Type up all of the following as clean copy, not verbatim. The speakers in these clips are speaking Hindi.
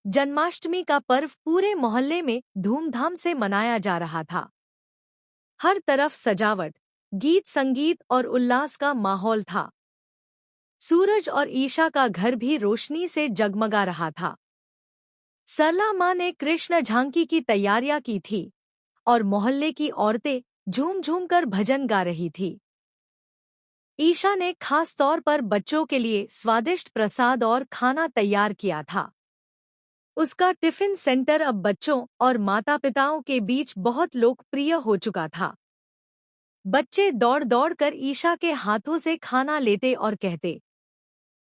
जन्माष्टमी का पर्व पूरे मोहल्ले में धूमधाम से मनाया जा रहा था। हर तरफ सजावट, गीत संगीत और उल्लास का माहौल था। सूरज और ईशा का घर भी रोशनी से जगमगा रहा था। सरला माँ ने कृष्ण झांकी की तैयारियां की थी और मोहल्ले की औरतें झूम झूम कर भजन गा रही थी। ईशा ने खास तौर पर बच्चों के लिए स्वादिष्ट प्रसाद और खाना तैयार किया था। उसका टिफिन सेंटर अब बच्चों और माता-पिताओं के बीच बहुत लोकप्रिय हो चुका था। बच्चे दौड़ दौड़ कर ईशा के हाथों से खाना लेते और कहते,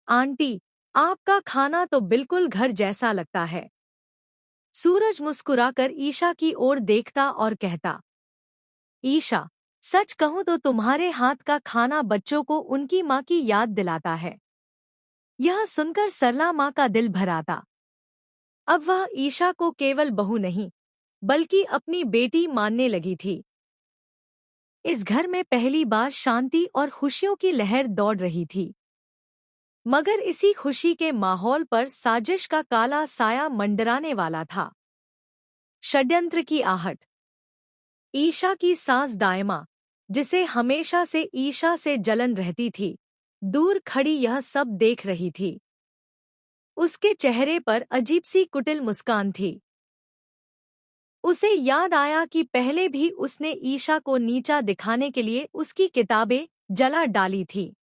आंटी, आपका खाना तो बिल्कुल घर जैसा लगता है। सूरज मुस्कुराकर ईशा की ओर देखता और कहता, ईशा, सच कहूं तो तुम्हारे हाथ का खाना बच्चों को उनकी माँ की याद दिलाता है। यह सुनकर सरला माँ का दिल भर आता। अब वह ईशा को केवल बहू नहीं, बल्कि अपनी बेटी मानने लगी थी। इस घर में पहली बार शांति और खुशियों की लहर दौड़ रही थी। मगर इसी खुशी के माहौल पर साजिश का काला साया मंडराने वाला था। षड्यंत्र की आहट। ईशा की सास दायमा, जिसे हमेशा से ईशा से जलन रहती थी, दूर खड़ी यह सब देख रही थी। उसके चेहरे पर अजीब सी कुटिल मुस्कान थी। उसे याद आया कि पहले भी उसने ईशा को नीचा दिखाने के लिए उसकी किताबें जला डाली थी।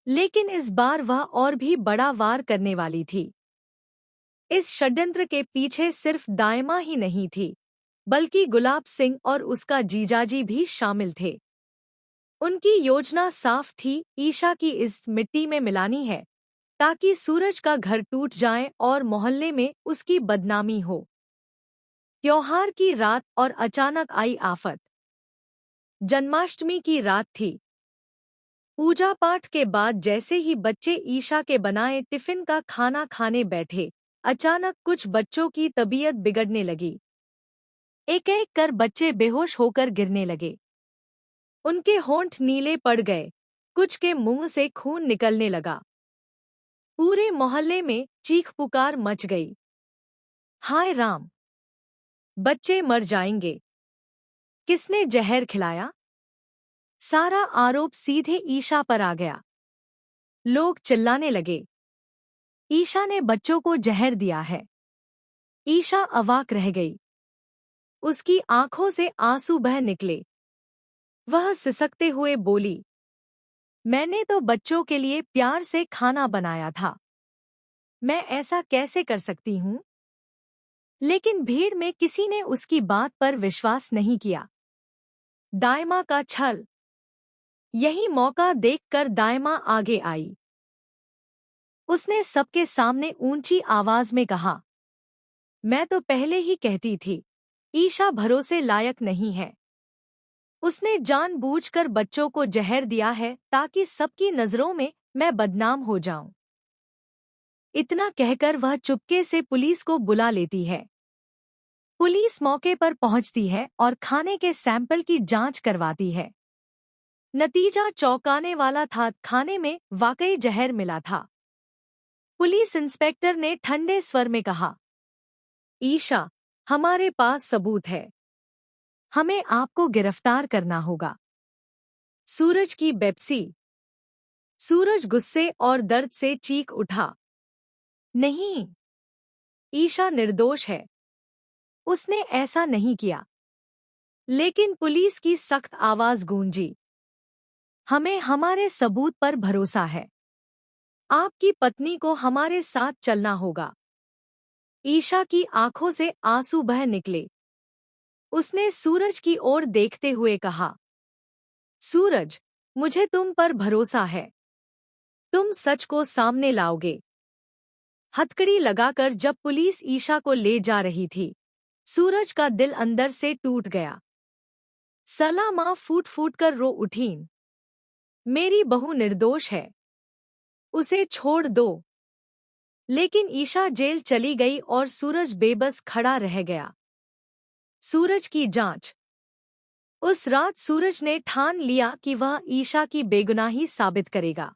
लेकिन इस बार वह और भी बड़ा वार करने वाली थी। इस षड्यंत्र के पीछे सिर्फ दायमा ही नहीं थी, बल्कि गुलाब सिंह और उसका जीजाजी भी शामिल थे। उनकी योजना साफ थी, ईशा की इस मिट्टी में मिलानी है, ताकि सूरज का घर टूट जाए और मोहल्ले में उसकी बदनामी हो। त्योहार की रात और अचानक आई आफत। जन्माष्टमी की रात थी। पूजा पाठ के बाद जैसे ही बच्चे ईशा के बनाए टिफिन का खाना खाने बैठे, अचानक कुछ बच्चों की तबीयत बिगड़ने लगी। एक एक कर बच्चे बेहोश होकर गिरने लगे। उनके होंठ नीले पड़ गए, कुछ के मुंह से खून निकलने लगा। पूरे मोहल्ले में चीख पुकार मच गई। हाय राम! बच्चे मर जाएंगे। किसने जहर खिलाया? सारा आरोप सीधे ईशा पर आ गया। लोग चिल्लाने लगे, ईशा ने बच्चों को जहर दिया है। ईशा अवाक रह गई। उसकी आंखों से आंसू बह निकले। वह सिसकते हुए बोली, मैंने तो बच्चों के लिए प्यार से खाना बनाया था। मैं ऐसा कैसे कर सकती हूँ? लेकिन भीड़ में किसी ने उसकी बात पर विश्वास नहीं किया। दायमा का छल। यही मौका देखकर दायमा आगे आई। उसने सबके सामने ऊंची आवाज में कहा, मैं तो पहले ही कहती थी, ईशा भरोसे लायक नहीं है। उसने जानबूझकर बच्चों को जहर दिया है ताकि सबकी नजरों में मैं बदनाम हो जाऊं। इतना कहकर वह चुपके से पुलिस को बुला लेती है। पुलिस मौके पर पहुंचती है और खाने के सैंपल की जांच करवाती है। नतीजा चौंकाने वाला था, खाने में वाकई जहर मिला था। पुलिस इंस्पेक्टर ने ठंडे स्वर में कहा, ईशा, हमारे पास सबूत है। हमें आपको गिरफ्तार करना होगा। सूरज की बेपसी। सूरज गुस्से और दर्द से चीख उठा, नहीं, ईशा निर्दोष है। उसने ऐसा नहीं किया। लेकिन पुलिस की सख्त आवाज गूंजी, हमें हमारे सबूत पर भरोसा है। आपकी पत्नी को हमारे साथ चलना होगा। ईशा की आंखों से आंसू बह निकले। उसने सूरज की ओर देखते हुए कहा, सूरज, मुझे तुम पर भरोसा है। तुम सच को सामने लाओगे। हथकड़ी लगाकर जब पुलिस ईशा को ले जा रही थी, सूरज का दिल अंदर से टूट गया। सरला माँ फूट फूट कर रो उठीं, मेरी बहू निर्दोष है, उसे छोड़ दो। लेकिन ईशा जेल चली गई और सूरज बेबस खड़ा रह गया। सूरज की जांच। उस रात सूरज ने ठान लिया कि वह ईशा की बेगुनाही साबित करेगा।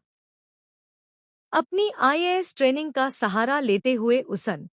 अपनी आईएएस ट्रेनिंग का सहारा लेते हुए उसन